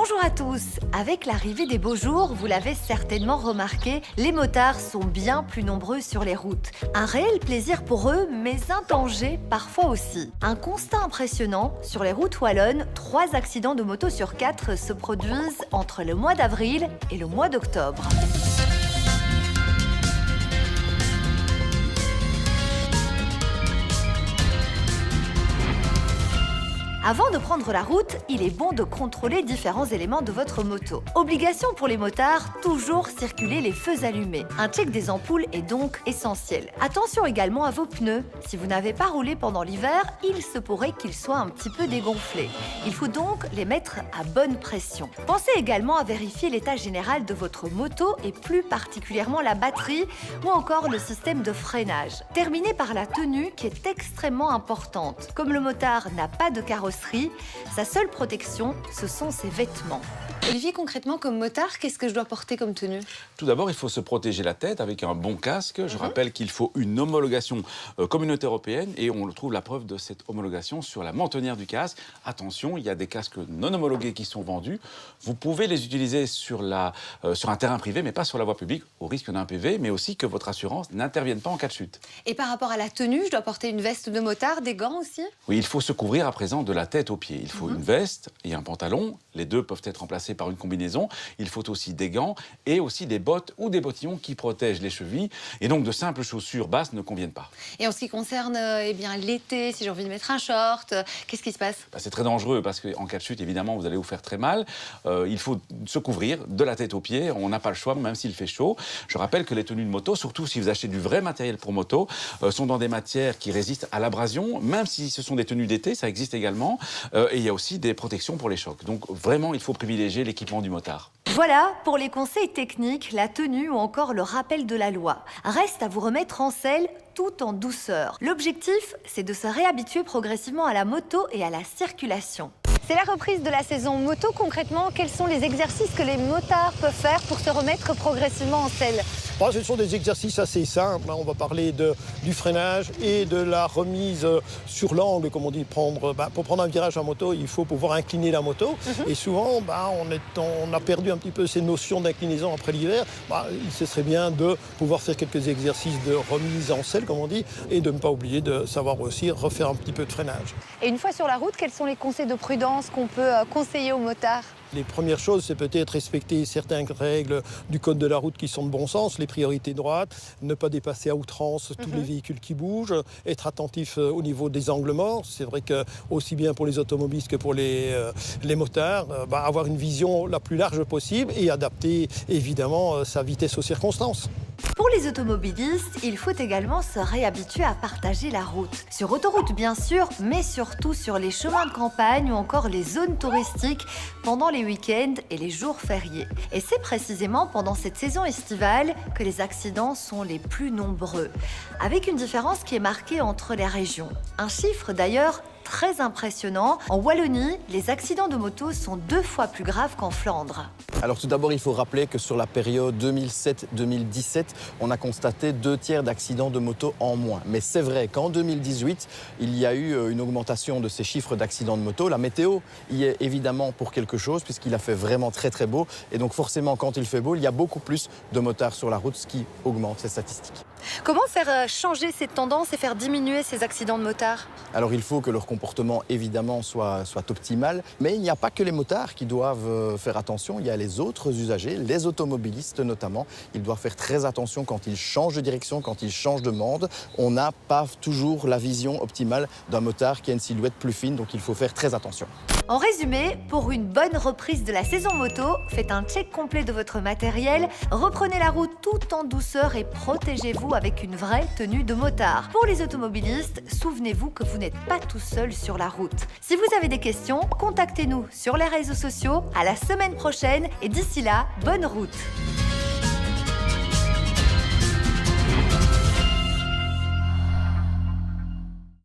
Bonjour à tous. Avec l'arrivée des beaux jours, vous l'avez certainement remarqué, les motards sont bien plus nombreux sur les routes. Un réel plaisir pour eux, mais un danger parfois aussi. Un constat impressionnant, sur les routes wallonnes, 3 accidents de moto sur 4 se produisent entre le mois d'avril et le mois d'octobre. Avant de prendre la route, il est bon de contrôler différents éléments de votre moto. Obligation pour les motards, toujours circuler les feux allumés. Un check des ampoules est donc essentiel. Attention également à vos pneus. Si vous n'avez pas roulé pendant l'hiver, il se pourrait qu'ils soient un petit peu dégonflés. Il faut donc les mettre à bonne pression. Pensez également à vérifier l'état général de votre moto et plus particulièrement la batterie ou encore le système de freinage. Terminez par la tenue qui est extrêmement importante. Comme le motard n'a pas de carrosserie, sa seule protection, ce sont ses vêtements. Olivier, concrètement, comme motard, qu'est-ce que je dois porter comme tenue? Tout d'abord, il faut se protéger la tête avec un bon casque. Je rappelle qu'il faut une homologation communautaire européenne et on trouve la preuve de cette homologation sur la mentonnière du casque. Attention, il y a des casques non homologués qui sont vendus. Vous pouvez les utiliser sur un terrain privé, mais pas sur la voie publique, au risque d'un PV, mais aussi que votre assurance n'intervienne pas en cas de chute. Et par rapport à la tenue, je dois porter une veste de motard, des gants aussi? Oui, il faut se couvrir à présent de la tête aux pieds. Il faut une veste et un pantalon. Les deux peuvent être remplacés par une combinaison. Il faut aussi des gants et aussi des bottes ou des bottillons qui protègent les chevilles. Et donc, de simples chaussures basses ne conviennent pas. Et en ce qui concerne l'été, si j'ai envie de mettre un short, qu'est-ce qui se passe? C'est très dangereux parce qu'en cas de chute, évidemment, vous allez vous faire très mal. Il faut se couvrir de la tête aux pieds. On n'a pas le choix, même s'il fait chaud. Je rappelle que les tenues de moto, surtout si vous achetez du vrai matériel pour moto, sont dans des matières qui résistent à l'abrasion. Même si ce sont des tenues d'été, ça existe également. Et il y a aussi des protections pour les chocs. Donc, vraiment, il faut privilégier l'équipement du motard. Voilà pour les conseils techniques, la tenue ou encore le rappel de la loi. Reste à vous remettre en selle tout en douceur. L'objectif, c'est de se réhabituer progressivement à la moto et à la circulation. C'est la reprise de la saison moto. Concrètement, quels sont les exercices que les motards peuvent faire pour se remettre progressivement en selle? Ce sont des exercices assez simples. On va parler du freinage et de la remise sur l'angle, comme on dit. Pour prendre un virage en moto, il faut pouvoir incliner la moto. Et souvent, on a perdu un petit peu ces notions d'inclinaison après l'hiver. Ce serait bien de pouvoir faire quelques exercices de remise en selle, comme on dit, et de ne pas oublier de savoir aussi refaire un petit peu de freinage. Et une fois sur la route, quels sont les conseils de prudence qu'on peut conseiller aux motards? Les premières choses, c'est peut-être respecter certaines règles du code de la route qui sont de bon sens, les priorités droites, ne pas dépasser à outrance tous les véhicules qui bougent, être attentif au niveau des angles morts. C'est vrai que aussi bien pour les automobilistes que pour les motards, avoir une vision la plus large possible et adapter évidemment sa vitesse aux circonstances. Pour les automobilistes, il faut également se réhabituer à partager la route. Sur autoroute bien sûr, mais surtout sur les chemins de campagne ou encore les zones touristiques pendant les week-ends et les jours fériés. Et c'est précisément pendant cette saison estivale que les accidents sont les plus nombreux, avec une différence qui est marquée entre les régions. Un chiffre d'ailleurs très impressionnant. En Wallonie, les accidents de moto sont 2 fois plus graves qu'en Flandre. Alors tout d'abord, il faut rappeler que sur la période 2007-2017, on a constaté 2 tiers d'accidents de moto en moins. Mais c'est vrai qu'en 2018, il y a eu une augmentation de ces chiffres d'accidents de moto. La météo y est évidemment pour quelque chose, puisqu'il a fait vraiment très très beau. Et donc forcément, quand il fait beau, il y a beaucoup plus de motards sur la route, ce qui augmente ces statistiques. Comment faire changer cette tendance et faire diminuer ces accidents de motards? Alors il faut que leur comportement évidemment soit optimal, mais il n'y a pas que les motards qui doivent faire attention, il y a les autres usagers, les automobilistes notamment. Ils doivent faire très attention quand ils changent de direction, quand ils changent de mode. On n'a pas toujours la vision optimale d'un motard qui a une silhouette plus fine, donc il faut faire très attention. En résumé, pour une bonne reprise de la saison moto, faites un check complet de votre matériel, reprenez la route tout en douceur et protégez-vous avec une vraie tenue de motard. Pour les automobilistes, souvenez-vous que vous n'êtes pas tout seul sur la route. Si vous avez des questions, contactez-nous sur les réseaux sociaux. À la semaine prochaine et d'ici là, bonne route!